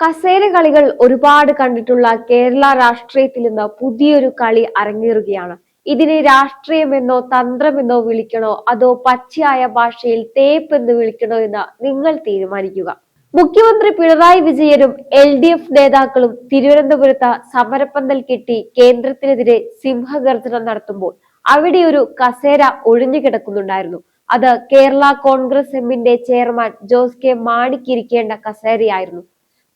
കസേര കളികൾ ഒരുപാട് കണ്ടിട്ടുള്ള കേരള രാഷ്ട്രീയത്തിൽ നിന്ന് പുതിയൊരു കളി അരങ്ങേറുകയാണ്. ഇതിനെ രാഷ്ട്രീയമെന്നോ തന്ത്രമെന്നോ വിളിക്കണോ അതോ പച്ചയായ ഭാഷയിൽ തേപ്പ് എന്ന് വിളിക്കണോ എന്ന് നിങ്ങൾ തീരുമാനിക്കുക. മുഖ്യമന്ത്രി പിണറായി വിജയനും LDF നേതാക്കളും തിരുവനന്തപുരത്ത് സമരപ്പന്തൽ കെട്ടി കേന്ദ്രത്തിനെതിരെ സിംഹഗർജനം നടത്തുമ്പോൾ അവിടെ ഒരു കസേര ഒഴിഞ്ഞു കിടക്കുന്നുണ്ടായിരുന്നു. അത് കേരള കോൺഗ്രസ് എമ്മിന്റെ ചെയർമാൻ ജോസ് കെ മാണിക്കിരിക്കേണ്ട കസേരയായിരുന്നു.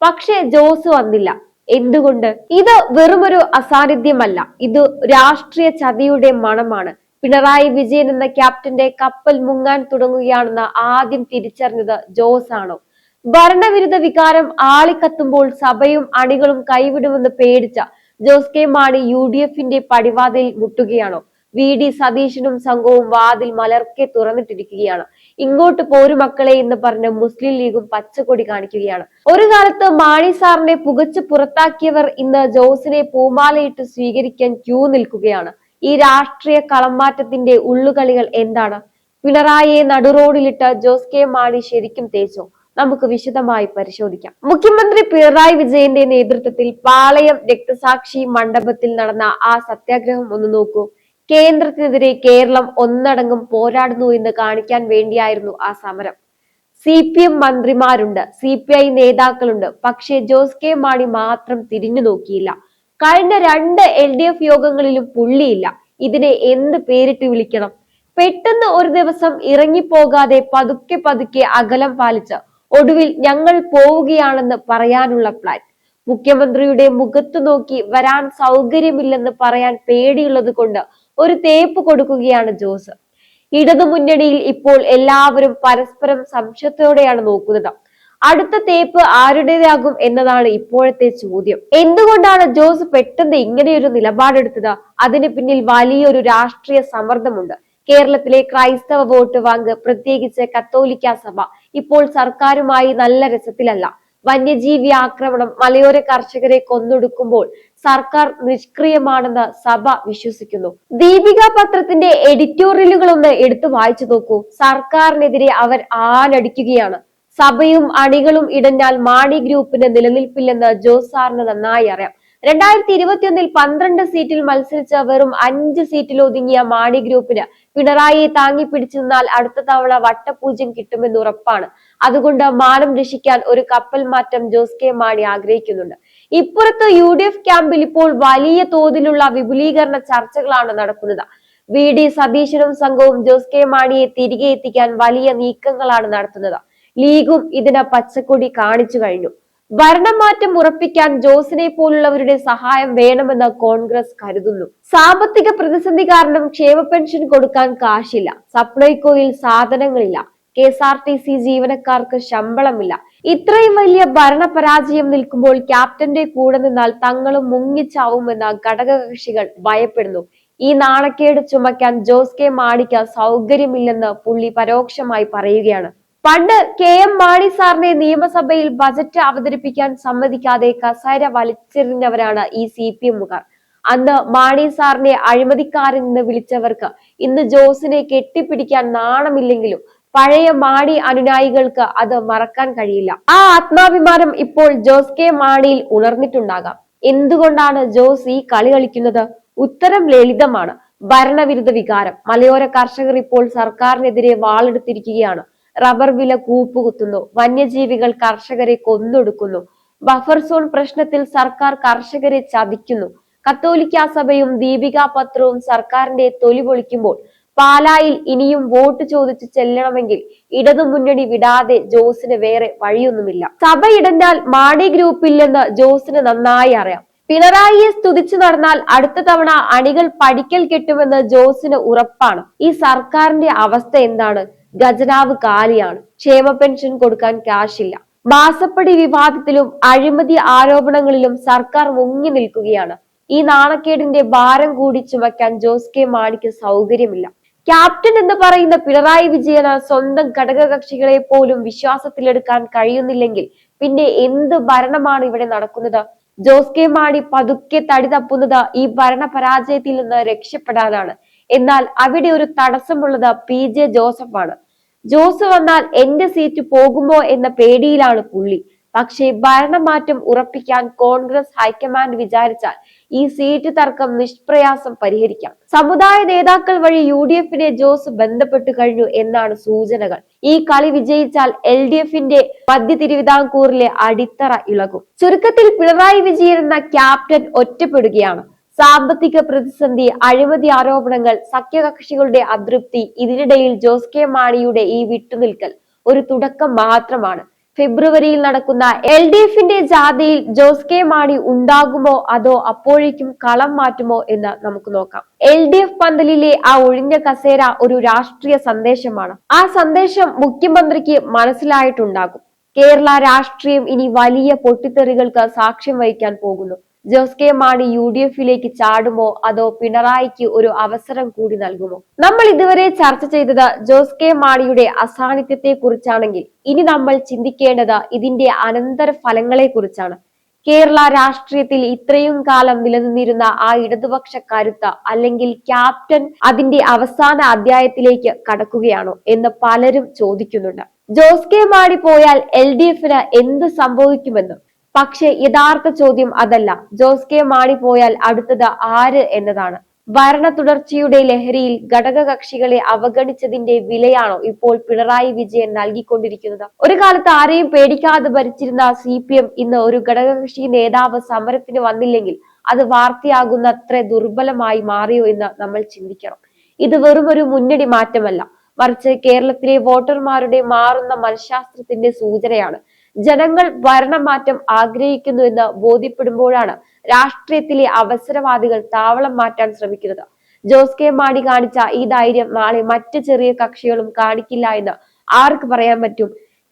പക്ഷേ ജോസ് വന്നില്ല. എന്തുകൊണ്ട്? ഇത് വെറുമൊരു അസാന്നിധ്യമല്ല, ഇത് രാഷ്ട്രീയ ചതിയുടെ മണമാണ്. പിണറായി വിജയൻ എന്ന ക്യാപ്റ്റന്റെ കപ്പൽ മുങ്ങാൻ തുടങ്ങുകയാണെന്ന് ആദ്യം തിരിച്ചറിഞ്ഞത് ജോസ് ആണോ? ഭരണവിരുദ്ധ വികാരം ആളിക്കത്തുമ്പോൾ സഭയും അണികളും കൈവിടുമെന്ന് പേടിച്ച ജോസ് കെ മാണി UDFന്റെ പടിവാതിൽ മുട്ടുകയാണോ? VD സതീശനും സംഘവും വാതിൽ മലർക്കെ തുറന്നിട്ടിരിക്കുകയാണ്. ഇങ്ങോട്ട് പോരും മക്കളെ എന്ന് പറഞ്ഞ് മുസ്ലിം ലീഗും പച്ചക്കൊടി കാണിക്കുകയാണ്. ഒരു കാലത്ത് മാണി സാറിനെ പുകച്ച് പുറത്താക്കിയവർ ഇന്ന് ജോസിനെ പൂമാലയിട്ട് സ്വീകരിക്കാൻ ക്യൂ നിൽക്കുകയാണ്. ഈ രാഷ്ട്രീയ കളംമാറ്റത്തിന്റെ ഉള്ളുകളികൾ എന്താണ്? പിണറായിയെ നടുറോഡിലിട്ട് ജോസ് കെ മാണി ശരിക്കും തേച്ചോ? നമുക്ക് വിശദമായി പരിശോധിക്കാം. മുഖ്യമന്ത്രി പിണറായി വിജയന്റെ നേതൃത്വത്തിൽ പാളയം രക്തസാക്ഷി മണ്ഡപത്തിൽ നടന്ന ആ സത്യാഗ്രഹം ഒന്ന് നോക്കൂ. കേന്ദ്രത്തിനെതിരെ കേരളം ഒന്നടങ്കം പോരാടുന്നു എന്ന് കാണിക്കാൻ വേണ്ടിയായിരുന്നു ആ സമരം. CPM മന്ത്രിമാരുണ്ട്, CPI നേതാക്കളുണ്ട്, പക്ഷേ ജോസ് കെ മാണി മാത്രം തിരിഞ്ഞു നോക്കിയില്ല. കഴിഞ്ഞ 2 LDF യോഗങ്ങളിലും പുള്ളിയില്ല. ഇതിനെ എന്ത് പേരിട്ട് വിളിക്കണം? പെട്ടെന്ന് ഒരു ദിവസം ഇറങ്ങിപ്പോകാതെ പതുക്കെ പതുക്കെ അകലം പാലിച്ച് ഒടുവിൽ ഞങ്ങൾ പോവുകയാണെന്ന് പറയാനുള്ള പ്ലാൻ. മുഖ്യമന്ത്രിയുടെ മുഖത്തു നോക്കി വരാൻ സൗകര്യമില്ലെന്ന് പറയാൻ പേടിയുള്ളത് കൊണ്ട് ഒരു തേപ്പ് കൊടുക്കുകയാണ് ജോസ്. ഇടതുമുന്നണിയിൽ ഇപ്പോൾ എല്ലാവരും പരസ്പരം സംശയത്തോടെയാണ് നോക്കുന്നത്. അടുത്ത തേപ്പ് ആരുടേതാകും എന്നതാണ് ഇപ്പോഴത്തെ ചോദ്യം. എന്തുകൊണ്ടാണ് ജോസ് പെട്ടെന്ന് ഇങ്ങനെയൊരു നിലപാടെടുത്തത്? അതിന് പിന്നിൽ വലിയൊരു രാഷ്ട്രീയ സമ്മർദ്ദമുണ്ട്. കേരളത്തിലെ ക്രൈസ്തവ വോട്ട് ബാങ്ക്, പ്രത്യേകിച്ച് കത്തോലിക്ക സഭ ഇപ്പോൾ സർക്കാരുമായി നല്ല രസത്തിലല്ല. വന്യജീവി ആക്രമണം, മലയോര കർഷകരെ കൊന്നൊടുക്കുമ്പോൾ സർക്കാർ നിഷ്ക്രിയമാണെന്ന് സഭ വിശ്വസിക്കുന്നു. ദീപിക പത്രത്തിന്റെ എഡിറ്റോറിയലുകളൊന്ന് എടുത്തു വായിച്ചു നോക്കൂ. സർക്കാരിനെതിരെ അവർ ആലടിക്കുകയാണ്. സഭയും അണികളും ഇടഞ്ഞാൽ മാണി ഗ്രൂപ്പിന് നിലനിൽപ്പില്ലെന്ന് ജോസ് സാറിന് നന്നായി അറിയാം. 2021 12 സീറ്റിൽ മത്സരിച്ച വെറും 5 സീറ്റിൽ ഒതുങ്ങിയ മാണി ഗ്രൂപ്പിന് പിണറായിയെ താങ്ങി പിടിച്ചു നിന്നാൽ അടുത്ത തവണ വട്ടപൂജ്യം കിട്ടുമെന്ന് ഉറപ്പാണ്. അതുകൊണ്ട് മാനം രക്ഷിക്കാൻ ഒരു കപ്പൽ മാറ്റം ജോസ് കെ മാണി ആഗ്രഹിക്കുന്നുണ്ട്. ഇപ്പുറത്ത് UDF ക്യാമ്പിൽ ഇപ്പോൾ വലിയ തോതിലുള്ള വിപുലീകരണ ചർച്ചകളാണ് നടക്കുന്നത്. VD സതീശനും സംഘവും ജോസ് കെ മാണിയെ തിരികെ എത്തിക്കാൻ വലിയ നീക്കങ്ങളാണ് നടത്തുന്നത്. ലീഗും ഇതിന് പച്ചക്കൊടി കാണിച്ചു കഴിഞ്ഞു. ഭരണമാറ്റം ഉറപ്പിക്കാൻ ജോസിനെ പോലുള്ളവരുടെ സഹായം വേണമെന്ന് കോൺഗ്രസ് കരുതുന്നു. സാമ്പത്തിക പ്രതിസന്ധി കാരണം ക്ഷേമ പെൻഷൻ കൊടുക്കാൻ കാശില്ല, സപ്ലൈകോയിൽ സാധനങ്ങളില്ല, KSRTC ജീവനക്കാർക്ക് ശമ്പളമില്ല. ഇത്രയും വലിയ ഭരണപരാജയം നിൽക്കുമ്പോൾ ക്യാപ്റ്റന്റെ കൂടെ നിന്നാൽ തങ്ങളും മുങ്ങിച്ചാവുമെന്ന് ഘടകകക്ഷികൾ ഭയപ്പെടുന്നു. ഈ നാണക്കേട് ചുമക്കാൻ ജോസ് കെ മാണിക്ക് സൗകര്യമില്ലെന്ന് പുള്ളി പരോക്ഷമായി പറയുകയാണ്. പണ്ട് KM മാണി സാറിനെ നിയമസഭയിൽ ബജറ്റ് അവതരിപ്പിക്കാൻ സമ്മതിക്കാതെ കസേര വലിച്ചെറിഞ്ഞവരാണ് ഈ CPM-കാർ. അന്ന് മാണി സാറിനെ അഴിമതിക്കാരൻ എന്ന് വിളിച്ചവർക്ക് ഇന്ന് ജോസിനെ കെട്ടിപ്പിടിക്കാൻ നാണമില്ലെങ്കിലും പഴയ മാണി അനുനായികൾക്ക് അത് മറക്കാൻ കഴിയില്ല. ആ ആത്മാഭിമാനം ഇപ്പോൾ ജോസ് കെ മാണിയിൽ ഉണർന്നിട്ടുണ്ടാകാം. എന്തുകൊണ്ടാണ് ജോസ് ഈ കളി കളിക്കുന്നത്? ഉത്തരം ലളിതമാണ്. ഭരണവിരുദ്ധ വികാരം. മലയോര കർഷകർ ഇപ്പോൾ സർക്കാരിനെതിരെ വാളെടുത്തിരിക്കുകയാണ്. റബ്ബർ വില കൂപ്പുകുത്തുന്നു, വന്യജീവികൾ കർഷകരെ കൊന്നൊടുക്കുന്നു, ബഫർ സോൺ പ്രശ്നത്തിൽ സർക്കാർ കർഷകരെ ചതിക്കുന്നു. കത്തോലിക്ക സഭയും ദീപിക പത്രവും സർക്കാരിന്റെ തൊലി പൊളിക്കുമ്പോൾ പാലായിൽ ഇനിയും വോട്ട് ചോദിച്ചു ചെല്ലണമെങ്കിൽ ഇടതുമുന്നണി വിടാതെ ജോസിന് വേറെ വഴിയൊന്നുമില്ല. സഭ ഇടഞ്ഞാൽ മാണി ഗ്രൂപ്പില്ലെന്ന് ജോസിന് നന്നായി അറിയാം. പിണറായിയെ സ്തുതിച്ചു നടന്നാൽ അടുത്ത തവണ അണികൾ പടിക്കൽ കെട്ടുമെന്ന് ജോസിന് ഉറപ്പാണ്. ഈ സർക്കാരിന്റെ അവസ്ഥ എന്താണ്? ഖജനാവ് കാലിയാണ്. ക്ഷേമ പെൻഷൻ കൊടുക്കാൻ കാശില്ല. മാസപ്പടി വിവാദത്തിലും അഴിമതി ആരോപണങ്ങളിലും സർക്കാർ മുങ്ങി നിൽക്കുകയാണ്. ഈ നാണക്കേടിന്റെ ഭാരം കൂടി ചുമക്കാൻ ജോസ് കെ മാണിക്ക് സൗകര്യമില്ല. ക്യാപ്റ്റൻ എന്ന് പറയുന്ന പിണറായി വിജയന് സ്വന്തം ഘടകകക്ഷികളെ പോലും വിശ്വാസത്തിലെടുക്കാൻ കഴിയുന്നില്ലെങ്കിൽ പിന്നെ എന്ത് ഭരണമാണ് ഇവിടെ നടക്കുന്നത്? ജോസ് കെ മാണി പതുക്കെ തടി തപ്പുന്നത് ഈ ഭരണ പരാജയത്തിൽ നിന്ന് രക്ഷപ്പെടാനാണ്. എന്നാൽ അവിടെ ഒരു തടസ്സമുള്ളത് PJ ജോസഫാണ്. ജോസ് വന്നാൽ എന്റെ സീറ്റ് പോകുമോ എന്ന പേടിയിലാണ് പുള്ളി. പക്ഷേ ഭരണമാറ്റം ഉറപ്പിക്കാൻ കോൺഗ്രസ് ഹൈക്കമാൻഡ് വിചാരിച്ചാൽ ഈ സീറ്റ് തർക്കം നിഷ്പ്രയാസം പരിഹരിക്കാം. സമുദായ നേതാക്കൾ വഴി UDFനെ ജോസ് ബന്ധപ്പെട്ടു കഴിഞ്ഞു എന്നാണ് സൂചനകൾ. ഈ കളി വിജയിച്ചാൽ LDFന്റെ മധ്യ തിരുവിതാംകൂറിലെ അടിത്തറ ഇളകും. ചുരുക്കത്തിൽ പിണറായി വിജയൻ എന്ന ക്യാപ്റ്റൻ ഒറ്റപ്പെടുകയാണ്. സാമ്പത്തിക പ്രതിസന്ധി, അഴിമതി ആരോപണങ്ങൾ, സഖ്യകക്ഷികളുടെ അതൃപ്തി, ഇതിനിടയിൽ ജോസ് കെ മാണിയുടെ ഈ വിട്ടുനിൽക്കൽ ഒരു തുടക്കം മാത്രമാണ്. ഫെബ്രുവരിയിൽ നടക്കുന്ന LDFന്റെ ജാഥയിൽ ജോസ് കെ മാണി ഉണ്ടാകുമോ അതോ അപ്പോഴേക്കും കളം മാറ്റുമോ എന്ന് നമുക്ക് നോക്കാം. LDF പന്തലിലെ ആ ഒഴിഞ്ഞ കസേര ഒരു രാഷ്ട്രീയ സന്ദേശമാണ്. ആ സന്ദേശം മുഖ്യമന്ത്രിക്ക് മനസ്സിലായിട്ടുണ്ടാകും. കേരള രാഷ്ട്രീയം ഇനി വലിയ പൊട്ടിത്തെറികൾക്ക് സാക്ഷ്യം വഹിക്കാൻ പോകുന്നു. ജോസ് കെ മാണി UDFിലേക്ക് ചാടുമോ അതോ പിണറായിക്ക് ഒരു അവസരം കൂടി നൽകുമോ? നമ്മൾ ഇതുവരെ ചർച്ച ചെയ്തത് ജോസ് കെ മാണിയുടെ അസാന്നിധ്യത്തെ കുറിച്ചാണെങ്കിൽ ഇനി നമ്മൾ ചിന്തിക്കേണ്ടത് ഇതിന്റെ അനന്തര ഫലങ്ങളെ കുറിച്ചാണ്. കേരള രാഷ്ട്രീയത്തിൽ ഇത്രയും കാലം നിലനിന്നിരുന്ന ആ ഇടതുപക്ഷ കരുത്ത് അല്ലെങ്കിൽ ക്യാപ്റ്റൻ അതിന്റെ അവസാന അധ്യായത്തിലേക്ക് കടക്കുകയാണോ എന്ന് പലരും ചോദിക്കുന്നുണ്ട്. ജോസ് കെ മാണി പോയാൽ LDFന് എന്ത് സംഭവിക്കുമെന്ന്. പക്ഷെ യഥാർത്ഥ ചോദ്യം അതല്ല. ജോസ് കെ മാണി പോയാൽ അടുത്തത് ആര് എന്നതാണ്. ഭരണ തുടർച്ചയുടെ ലഹരിയിൽ ഘടകകക്ഷികളെ അവഗണിച്ചതിന്റെ വിലയാണോ ഇപ്പോൾ പിണറായി വിജയൻ നൽകിക്കൊണ്ടിരിക്കുന്നത്? ഒരു കാലത്ത് ആരെയും പേടിക്കാതെ ഭരിച്ചിരുന്ന CPM ഇന്ന് ഒരു ഘടകകക്ഷി നേതാവ് സമരത്തിന് വന്നില്ലെങ്കിൽ അത് വാർത്തയാകുന്നത്ര ദുർബലമായി മാറിയോ എന്ന് നമ്മൾ ചിന്തിക്കണം. ഇത് വെറും ഒരു മുന്നണി മാറ്റമല്ല, മറിച്ച് കേരളത്തിലെ വോട്ടർമാരുടെ മാറുന്ന മനഃശാസ്ത്രത്തിന്റെ സൂചനയാണ്. ജനങ്ങൾ ഭരണമാറ്റം ആഗ്രഹിക്കുന്നു എന്ന് ബോധ്യപ്പെടുമ്പോഴാണ് രാഷ്ട്രീയത്തിലെ അവസരവാദികൾ താവളം മാറ്റാൻ ശ്രമിക്കുന്നത്. ജോസ് കെ മാണി കാണിച്ച ഈ ധൈര്യം നാളെ മറ്റ് ചെറിയ കക്ഷികളും കാണിക്കില്ല എന്ന് ആർക്ക് പറയാൻ പറ്റും?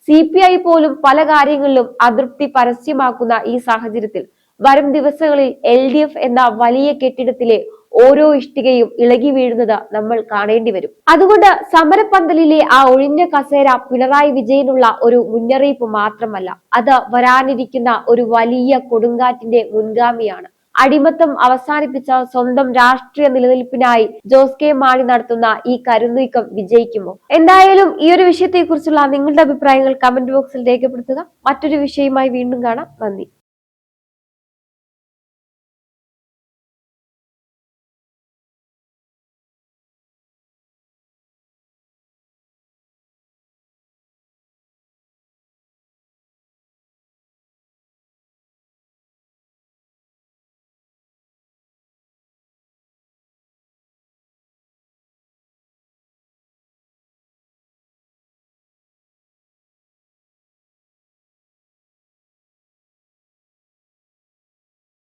CPI പോലും പല കാര്യങ്ങളിലും അതൃപ്തി പരസ്യമാക്കുന്ന ഈ സാഹചര്യത്തിൽ വരും ദിവസങ്ങളിൽ LDF എന്ന വലിയ കെട്ടിടത്തിലെ ഓരോ ഇഷ്ടികയും ഇളകി വീഴുന്നത് നമ്മൾ കാണേണ്ടി വരും. അതുകൊണ്ട് സമരപന്തലിലെ ആ ഒഴിഞ്ഞ കസേര പിണറായി വിജയനുള്ള ഒരു മുന്നറിയിപ്പ് മാത്രമല്ല, അത് വരാനിരിക്കുന്ന ഒരു വലിയ കൊടുങ്കാറ്റിന്റെ മുൻഗാമിയാണ്. അടിമത്തം അവസാനിപ്പിച്ച സ്വന്തം രാഷ്ട്രീയ നിലനിൽപ്പിനായി ജോസ് കെ മാണി നടത്തുന്ന ഈ കരുനീക്കം വിജയിക്കുമോ? എന്തായാലും ഈ ഒരു വിഷയത്തെ കുറിച്ചുള്ള നിങ്ങളുടെ അഭിപ്രായങ്ങൾ കമന്റ് ബോക്സിൽ രേഖപ്പെടുത്തുക. മറ്റൊരു വിഷയവുമായി വീണ്ടും കാണാം. നന്ദി.